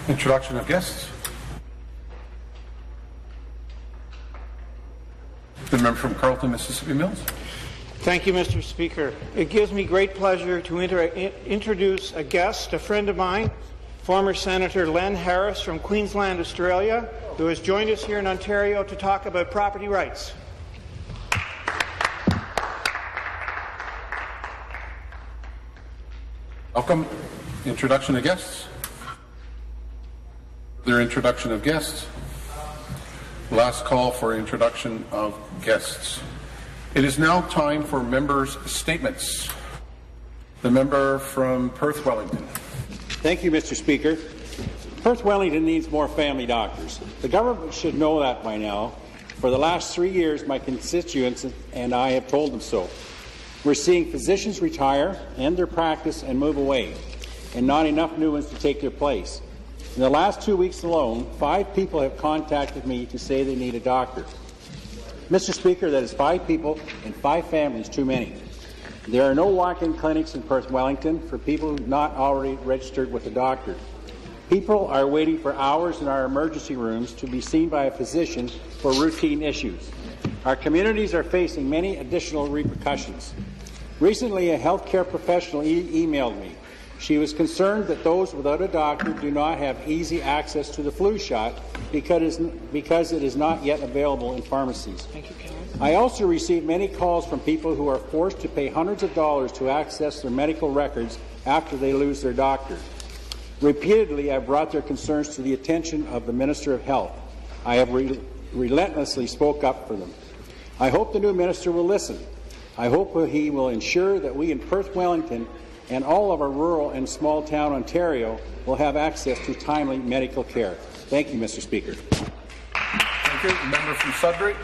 Introduction of guests. The member from Carleton, Mississippi Mills. Thank you, Mr. Speaker. It gives me great pleasure to introduce a guest, a friend of mine, former Senator Len Harris from Queensland, Australia, who has joined us here in Ontario to talk about property rights. Welcome. Introduction of guests. Their introduction of guests. Last call for introduction of guests. It is now time for members' statements. The member from Perth Wellington. Thank you, Mr. Speaker. Perth Wellington needs more family doctors. The government should know that by now. For the last 3 years, my constituents and I have told them so. We're seeing physicians retire, end their practice, and move away, and not enough new ones to take their place. In the last 2 weeks alone, 5 people have contacted me to say they need a doctor. Mr. Speaker, that is 5 people and 5 families too many. There are no walk-in clinics in Perth Wellington for people who are not already registered with a doctor. People are waiting for hours in our emergency rooms to be seen by a physician for routine issues. Our communities are facing many additional repercussions. Recently, a healthcare professional emailed me. She was concerned that those without a doctor do not have easy access to the flu shot because it is not yet available in pharmacies. Thank you, I also received many calls from people who are forced to pay hundreds of dollars to access their medical records after they lose their doctor. Repeatedly, I have brought their concerns to the attention of the Minister of Health. I have relentlessly spoke up for them. I hope the new minister will listen. I hope he will ensure that we in Perth Wellington and all of our rural and small-town Ontario will have access to timely medical care. Thank you, Mr. Speaker. Thank you. Member from Sudbury.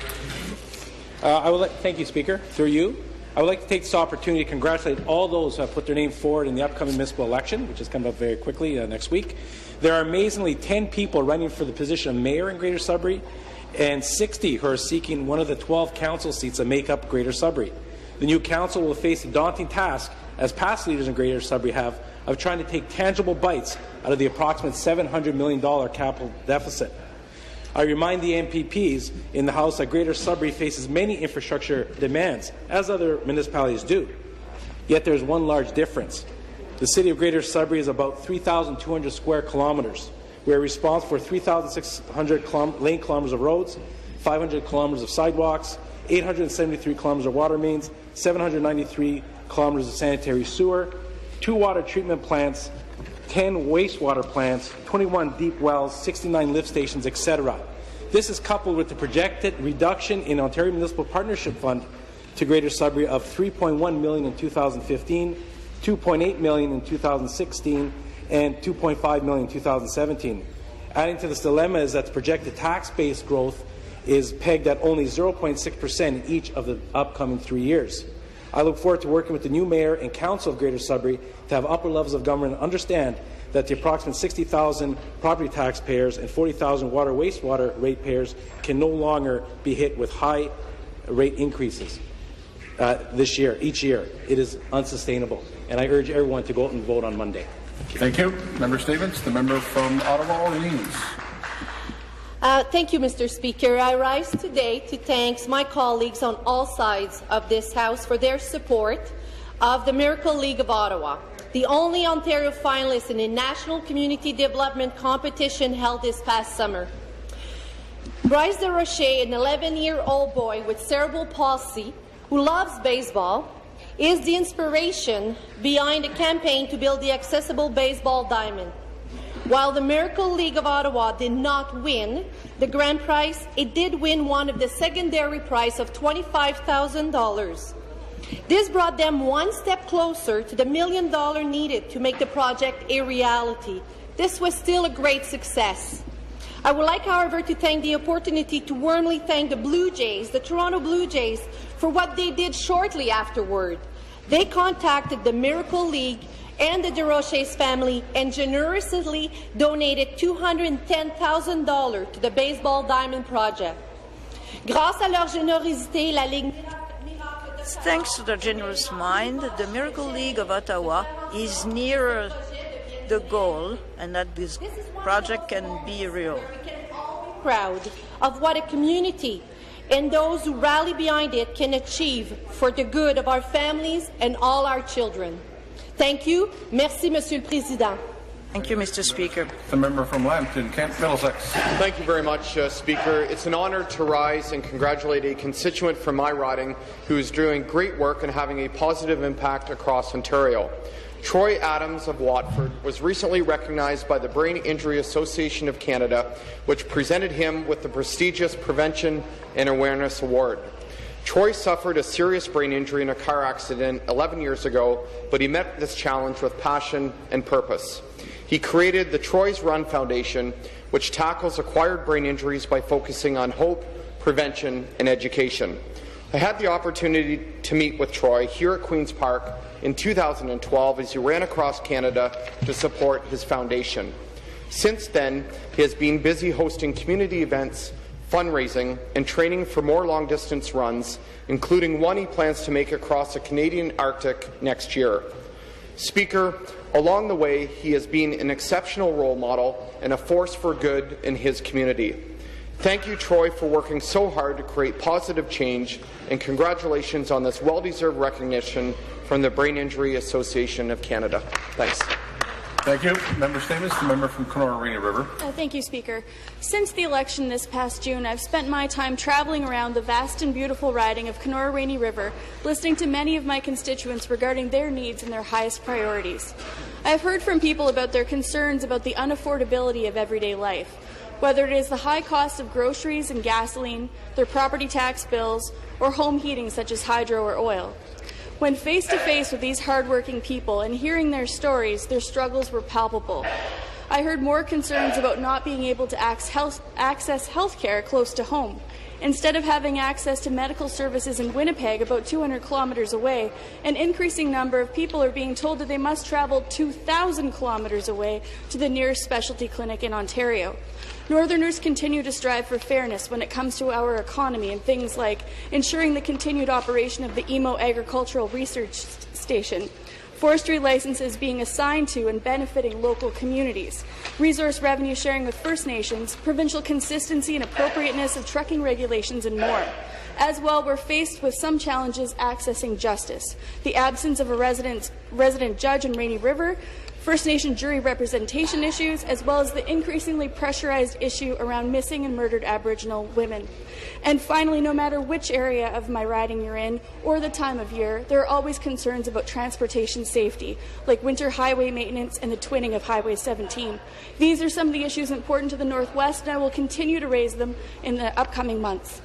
Thank you, Speaker. Through you, I would like to take this opportunity to congratulate all those who have put their name forward in the upcoming municipal election, which is coming up very quickly next week. There are amazingly 10 people running for the position of mayor in Greater Sudbury, and 60 who are seeking one of the 12 council seats that make up Greater Sudbury. The new council will face the daunting task, as past leaders in Greater Sudbury have, of trying to take tangible bites out of the approximate $700 million capital deficit. I remind the MPPs in the House that Greater Sudbury faces many infrastructure demands, as other municipalities do. Yet there is one large difference. The City of Greater Sudbury is about 3,200 square kilometres. We are responsible for 3,600 lane kilometres of roads, 500 kilometres of sidewalks, 873 kilometres of water mains, 793 kilometres of sanitary sewer, 2 water treatment plants, 10 wastewater plants, 21 deep wells, 69 lift stations, etc. This is coupled with the projected reduction in Ontario Municipal Partnership Fund to Greater Sudbury of $3.1 million in 2015, $2.8 million in 2016, and $2.5 million in 2017. Adding to this dilemma is that the projected tax-based growth is pegged at only 0.6% in each of the upcoming 3 years. I look forward to working with the new Mayor and Council of Greater Sudbury to have upper levels of government understand that the approximate 60,000 property taxpayers and 40,000 water wastewater ratepayers can no longer be hit with high rate increases each year. It is unsustainable, and I urge everyone to go out and vote on Monday. Thank you. Member statements. The member from Ottawa, Orleans. Thank you, Mr. Speaker. I rise today to thank my colleagues on all sides of this House for their support of the Miracle League of Ottawa, the only Ontario finalist in a national community development competition held this past summer. Bryce DeRocher, an 11-year-old boy with cerebral palsy who loves baseball, is the inspiration behind a campaign to build the accessible baseball diamond. While the Miracle League of Ottawa did not win the grand prize, it did win one of the secondary prize of $25,000. This brought them one step closer to the $1 million needed to make the project a reality. This was still a great success. I would like, however, to take the opportunity to warmly thank the Blue Jays, the Toronto Blue Jays, for what they did shortly afterward. They contacted the Miracle League and the DeRocher's family and generously donated $210,000 to the Baseball Diamond Project. Grâce à leur générosité, la Ligue Thanks to their generous mind, the Miracle League of Ottawa is nearer the goal and that this project can be real. We can all be proud of what a community and those who rally behind it can achieve for the good of our families and all our children. Thank you. Merci, Monsieur le Président. Thank you, Mr. Speaker. The member from Lambton, Kent Middlesex. Thank you very much, Speaker. It's an honour to rise and congratulate a constituent from my riding who is doing great work and having a positive impact across Ontario. Troy Adams of Watford was recently recognized by the Brain Injury Association of Canada, which presented him with the prestigious Prevention and Awareness Award. Troy suffered a serious brain injury in a car accident 11 years ago, but he met this challenge with passion and purpose. He created the Troy's Run Foundation, which tackles acquired brain injuries by focusing on hope, prevention, and education. I had the opportunity to meet with Troy here at Queen's Park in 2012 as he ran across Canada to support his foundation. Since then, he has been busy hosting community events, fundraising, and training for more long-distance runs, including one he plans to make across the Canadian Arctic next year. Speaker, along the way, he has been an exceptional role model and a force for good in his community. Thank you, Troy, for working so hard to create positive change, and congratulations on this well-deserved recognition from the Brain Injury Association of Canada. Thanks. Thank you. Member statements. The member from Kenora-Rainy River. Thank you, Speaker. Since the election this past June, I've spent my time travelling around the vast and beautiful riding of Kenora-Rainy River, listening to many of my constituents regarding their needs and their highest priorities. I have heard from people about their concerns about the unaffordability of everyday life, whether it is the high cost of groceries and gasoline, their property tax bills, or home heating such as hydro or oil. When face-to-face with these hard-working people and hearing their stories, their struggles were palpable. I heard more concerns about not being able to access health care close to home. Instead of having access to medical services in Winnipeg, about 200 kilometres away, an increasing number of people are being told that they must travel 2,000 kilometres away to the nearest specialty clinic in Ontario. Northerners continue to strive for fairness when it comes to our economy and things like ensuring the continued operation of the Emo Agricultural Research Station, forestry licenses being assigned to and benefiting local communities, resource revenue sharing with First Nations, provincial consistency and appropriateness of trucking regulations, and more. As well, we're faced with some challenges accessing justice, the absence of a resident judge in Rainy River, First Nation jury representation issues, as well as the increasingly pressurized issue around missing and murdered Aboriginal women. And finally, no matter which area of my riding you're in or the time of year, there are always concerns about transportation safety, like winter highway maintenance and the twinning of Highway 17. These are some of the issues important to the Northwest, and I will continue to raise them in the upcoming months.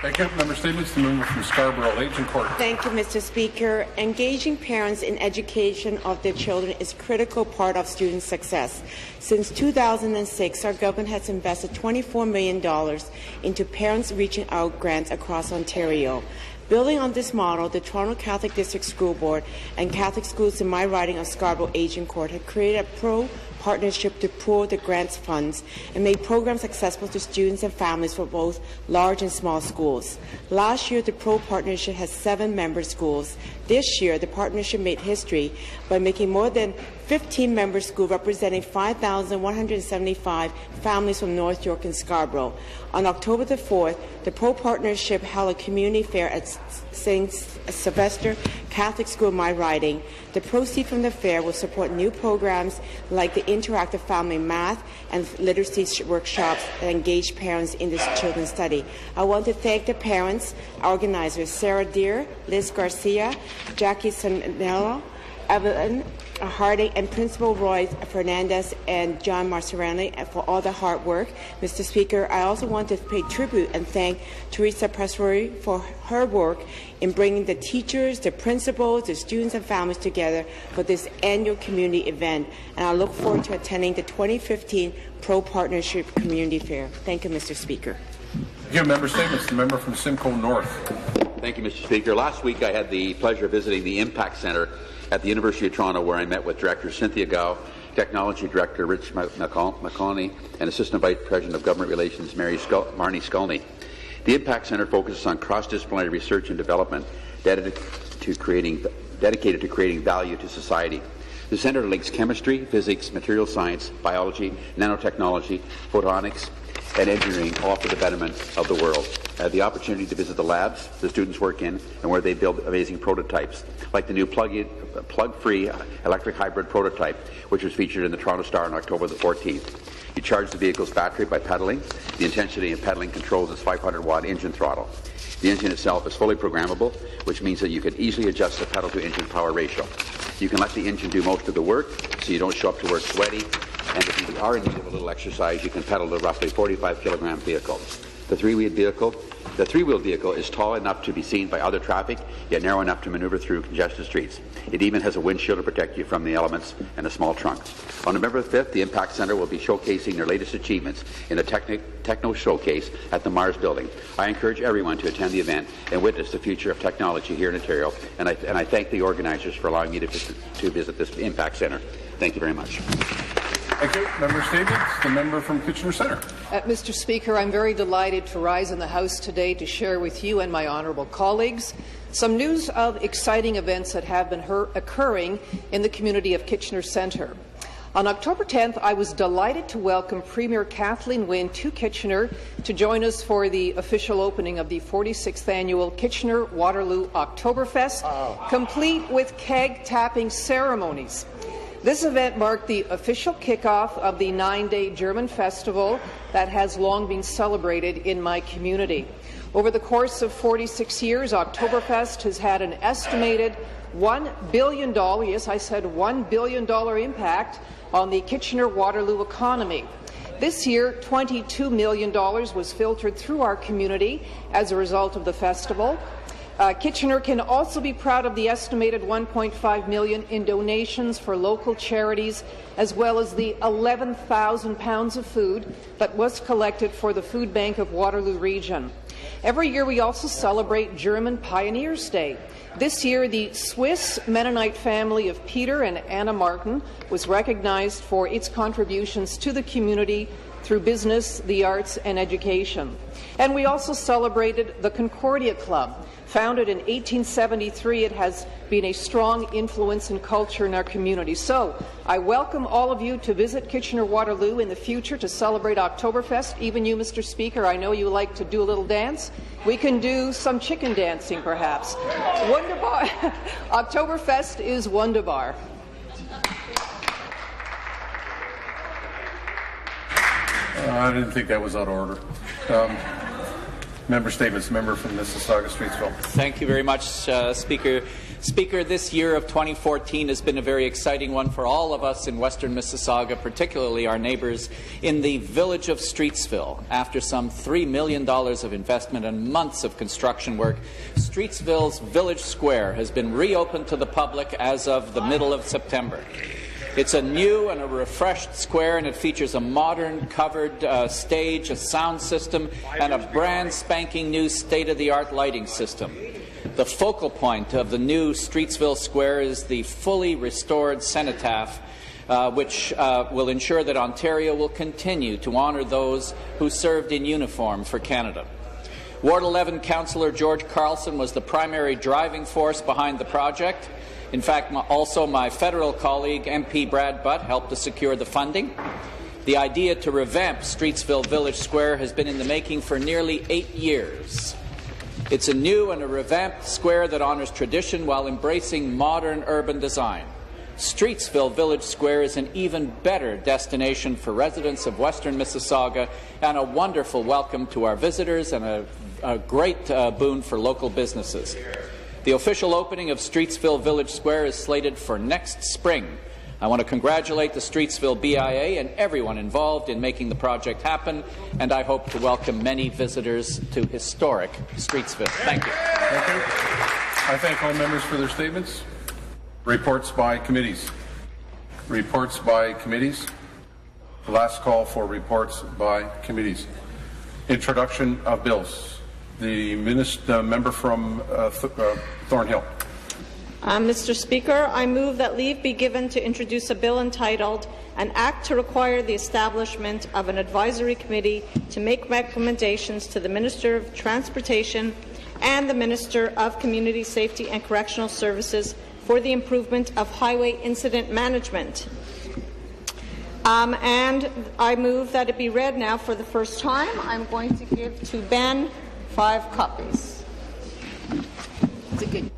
Thank you. Member statements. The member from Scarborough, Agincourt. Thank you, Mr. Speaker. Engaging parents in education of their children is a critical part of student success. Since 2006, our government has invested $24 million into Parents Reaching Out grants across Ontario. Building on this model, the Toronto Catholic District School Board and Catholic schools in my riding of Scarborough Agincourt have created a partnership to pool the grants funds and make programs accessible to students and families for both large and small schools. Last year, the Pro Partnership has 7 member schools. This year, the partnership made history by making more than 15 member schools representing 5,175 families from North York and Scarborough. On October the 4th, the Pro Partnership held a community fair at St. Sylvester Catholic School in my riding. The proceeds from the fair will support new programs like the interactive family math and literacy workshops that engage parents in this children's study. I want to thank the parents, organizers Sarah Deere, Liz Garcia, Jackie Sanella, Evelyn Harding, and Principal Roy Fernandez and John Marcerani for all the hard work. Mr. Speaker, I also want to pay tribute and thank Teresa Pressroy for her work in bringing the teachers, the principals, the students and families together for this annual community event, and I look forward to attending the 2015 Pro Partnership Community Fair. Thank you, Mr. Speaker. Thank you. Member statements. The member from Simcoe North. Thank you, Mr. Speaker. Last week I had the pleasure of visiting the Impact Centre at the University of Toronto, where I met with Director Cynthia Gow, Technology Director Rich McConney, and Assistant Vice President of Government Relations Marnie Skulney. The Impact Centre focuses on cross-disciplinary research and development dedicated to creating value to society. The centre links chemistry, physics, material science, biology, nanotechnology, photonics, and engineering, all for the betterment of the world. I had the opportunity to visit the labs the students work in and where they build amazing prototypes, like the new plug-free electric hybrid prototype, which was featured in the Toronto Star on October the 14th. You charge the vehicle's battery by pedaling. The intensity of pedaling controls its 500-watt engine throttle. The engine itself is fully programmable, which means that you can easily adjust the pedal-to-engine power ratio. You can let the engine do most of the work, so you don't show up to work sweaty, and if you are in need of a little exercise, you can pedal the roughly 45-kilogram vehicle. The three-wheel vehicle is tall enough to be seen by other traffic, yet narrow enough to maneuver through congested streets. It even has a windshield to protect you from the elements and a small trunk. On November 5th, the Impact Centre will be showcasing their latest achievements in a Techno Showcase at the Mars Building. I encourage everyone to attend the event and witness the future of technology here in Ontario, and I thank the organizers for allowing me to visit this Impact Centre. Thank you very much. Thank you. Member statements. The member from Kitchener Centre. Mr. Speaker, I'm very delighted to rise in the House today to share with you and my honourable colleagues some news of exciting events that have been occurring in the community of Kitchener Centre. On October 10th, I was delighted to welcome Premier Kathleen Wynne to Kitchener to join us for the official opening of the 46th annual Kitchener-Waterloo Oktoberfest, complete with keg tapping ceremonies. This event marked the official kickoff of the 9-day German festival that has long been celebrated in my community. Over the course of 46 years, Oktoberfest has had an estimated $1 billion, yes, I said $1 billion impact on the Kitchener-Waterloo economy. This year, $22 million was filtered through our community as a result of the festival. Kitchener can also be proud of the estimated $1.5 million in donations for local charities, as well as the 11,000 pounds of food that was collected for the Food Bank of Waterloo Region. Every year we also celebrate German Pioneers' Day. This year, the Swiss Mennonite family of Peter and Anna Martin was recognized for its contributions to the community through business, the arts, and education. And we also celebrated the Concordia Club. Founded in 1873, it has been a strong influence in culture in our community. So I welcome all of you to visit Kitchener-Waterloo in the future to celebrate Oktoberfest. Even you, Mr. Speaker, I know you like to do a little dance. We can do some chicken dancing, perhaps. Wunderbar. Oktoberfest is wunderbar. I didn't think that was out of order. Member statements. Member from Mississauga-Streetsville. Thank you very much, Speaker. Speaker, this year of 2014 has been a very exciting one for all of us in Western Mississauga, particularly our neighbours in the village of Streetsville. After some $3 million of investment and months of construction work, Streetsville's Village Square has been reopened to the public as of the middle of September. It's a new and a refreshed square, and it features a modern covered stage, a sound system, and a brand spanking new state-of-the-art lighting system. The focal point of the new Streetsville Square is the fully restored cenotaph, which will ensure that Ontario will continue to honour those who served in uniform for Canada. Ward 11 Councillor George Carlson was the primary driving force behind the project. In fact, also my federal colleague, MP Brad Butt, helped to secure the funding. The idea to revamp Streetsville Village Square has been in the making for nearly 8 years. It's a new and a revamped square that honours tradition while embracing modern urban design. Streetsville Village Square is an even better destination for residents of Western Mississauga and a wonderful welcome to our visitors and a great boon for local businesses. The official opening of Streetsville Village Square is slated for next spring. I want to congratulate the Streetsville BIA and everyone involved in making the project happen, and I hope to welcome many visitors to historic Streetsville. Thank you. Thank you. I thank all members for their statements. Reports by committees. Reports by committees. The last call for reports by committees. Introduction of bills. The member from Thornhill. Mr. Speaker, I move that leave be given to introduce a bill entitled An Act to Require the Establishment of an Advisory Committee to make recommendations to the Minister of Transportation and the Minister of Community Safety and Correctional Services for the improvement of highway incident management. And I move that it be read now for the first time. I'm going to give to Ben 5 copies. It's a good.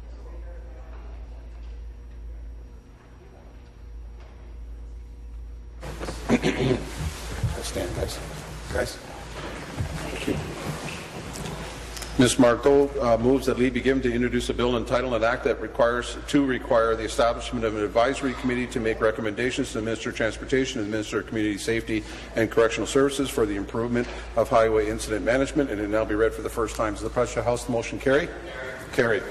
Stand, guys. Thank you. Ms. Margot moves that leave be given to introduce a bill entitled an act that require the establishment of an advisory committee to make recommendations to the Minister of Transportation and the Minister of Community Safety and Correctional Services for the improvement of highway incident management, and it now be read for the first time. Is the Pleasure House the motion carried? Carried.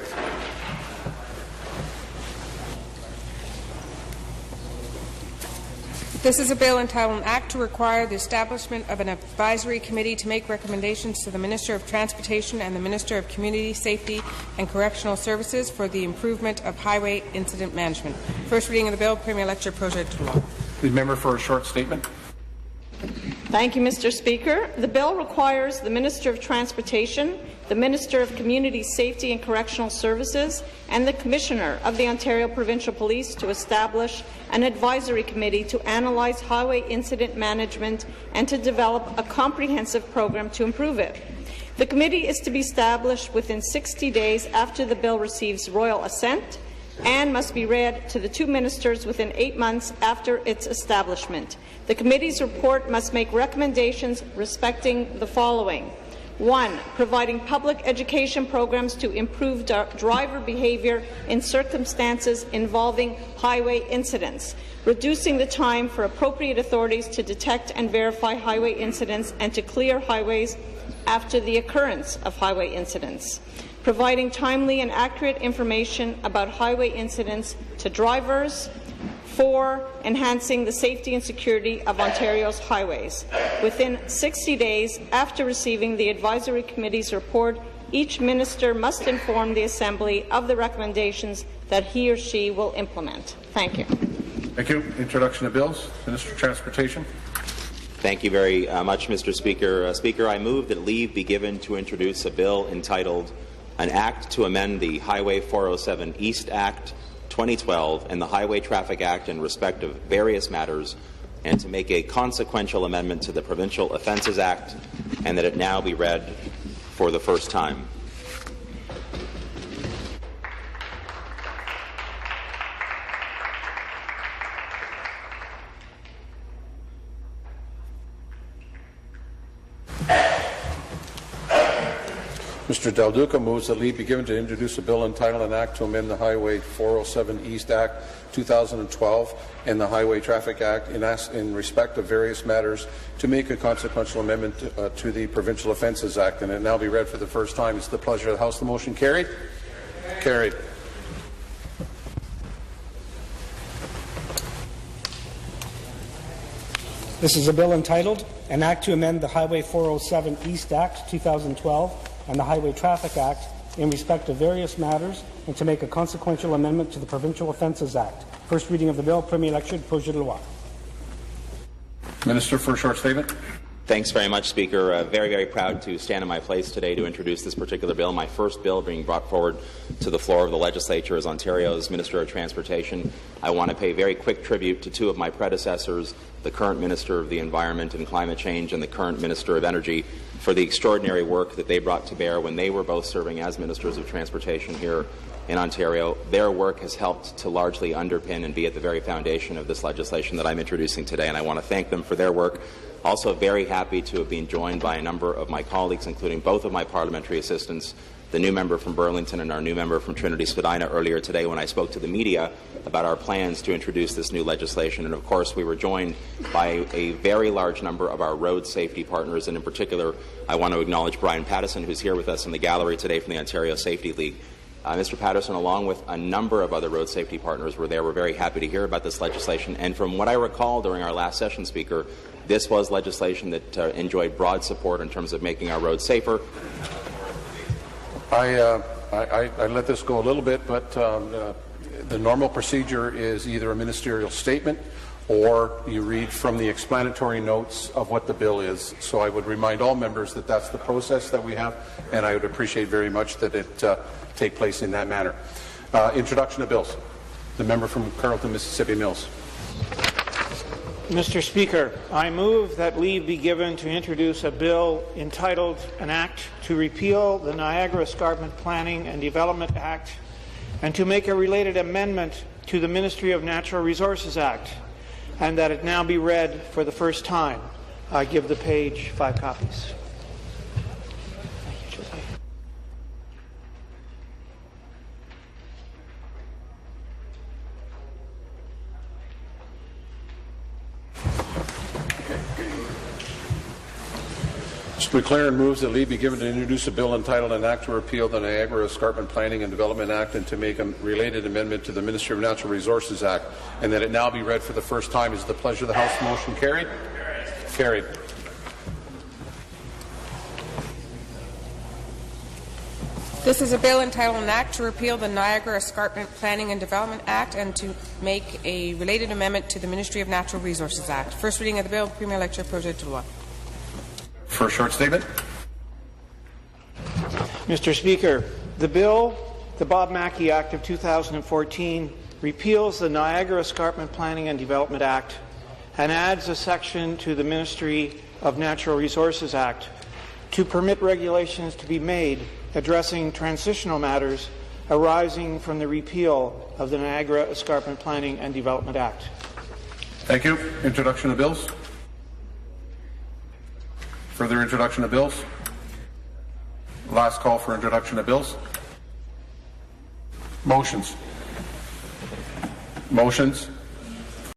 This is a bill entitled an Act to require the establishment of an advisory committee to make recommendations to the Minister of Transportation and the Minister of Community Safety and Correctional Services for the improvement of highway incident management. First reading of the bill, Premier Lecture, Projet de Loi. The member for a short statement. Thank you, Mr. Speaker. The bill requires the Minister of Transportation, the Minister of Community Safety and Correctional Services, and the Commissioner of the Ontario Provincial Police to establish an advisory committee to analyze highway incident management and to develop a comprehensive program to improve it. The committee is to be established within 60 days after the bill receives royal assent and must be read to the 2 ministers within 8 months after its establishment. The committee's report must make recommendations respecting the following. 1. Providing public education programs to improve driver behaviour in circumstances involving highway incidents, reducing the time for appropriate authorities to detect and verify highway incidents and to clear highways after the occurrence of highway incidents, providing timely and accurate information about highway incidents to drivers. 4. Enhancing the safety and security of Ontario's highways. Within 60 days after receiving the Advisory Committee's report, each minister must inform the Assembly of the recommendations that he or she will implement. Thank you. Thank you. Introduction of bills. Minister of Transportation. Thank you very much, Mr. Speaker. Speaker, I move that leave be given to introduce a bill entitled An Act to Amend the Highway 407 East Act 2012 and the Highway Traffic Act in respect of various matters, and to make a consequential amendment to the Provincial Offences Act, and that it now be read for the first time. Mr. Del Duca moves that leave be given to introduce a bill entitled an Act to amend the Highway 407 East Act 2012 and the Highway Traffic Act in respect of various matters, to make a consequential amendment to the Provincial Offences Act, and it now be read for the first time. It's the pleasure of the House. The motion carried? Carried. This is a bill entitled an Act to amend the Highway 407 East Act 2012 and the Highway Traffic Act in respect of various matters, and to make a consequential amendment to the Provincial Offences Act. First reading of the bill, Premier Lecture, Projet de Loi. Minister for a short statement. Thanks very much, Speaker. Very, very proud to stand in my place today to introduce this particular bill, my first bill being brought forward to the floor of the Legislature as Ontario's Minister of Transportation. I want to pay very quick tribute to 2 of my predecessors, the current Minister of the Environment and Climate Change and the current Minister of Energy, for the extraordinary work that they brought to bear when they were both serving as Ministers of Transportation here in Ontario. Their work has helped to largely underpin and be at the very foundation of this legislation that I'm introducing today, and I want to thank them for their work. Also very happy to have been joined by a number of my colleagues, including both of my parliamentary assistants, the new member from Burlington and our new member from Trinity Spadina earlier today when I spoke to the media about our plans to introduce this new legislation. And of course we were joined by a very large number of our road safety partners, and in particular I want to acknowledge Brian Pattison, who's here with us in the gallery today from the Ontario Safety League. Mr. Pattison, along with a number of other road safety partners, were there. We're very happy to hear about this legislation, and from what I recall during our last session, Speaker, this was legislation that enjoyed broad support in terms of making our roads safer. I let this go a little bit, but the normal procedure is either a ministerial statement or you read from the explanatory notes of what the bill is. So I would remind all members that that's the process that we have, and I would appreciate very much that it take place in that manner. Introduction of bills. The member from Carleton, Mississippi Mills. Mr. Speaker, I move that leave be given to introduce a bill entitled An Act to Repeal the Niagara Escarpment Planning and Development Act and to make a related amendment to the Ministry of Natural Resources Act, and that it now be read for the first time. I give the page 5 copies. Mr. McLaren moves that leave be given to introduce a bill entitled An Act to Repeal the Niagara Escarpment Planning and Development Act and to make a related amendment to the Ministry of Natural Resources Act, and that it now be read for the first time. Is the pleasure of the House. Motion carried? Carried. This is a bill entitled An Act to Repeal the Niagara Escarpment Planning and Development Act and to make a related amendment to the Ministry of Natural Resources Act. First reading of the bill, Premier Lecture, Projet de Loi. For a short statement. Mr. Speaker, the bill, the Bob Mackey Act of 2014, repeals the Niagara Escarpment Planning and Development Act and adds a section to the Ministry of Natural Resources Act to permit regulations to be made addressing transitional matters arising from the repeal of the Niagara Escarpment Planning and Development Act. Thank you. Introduction of bills. Further introduction of bills? Last call for introduction of bills. Motions. Motions.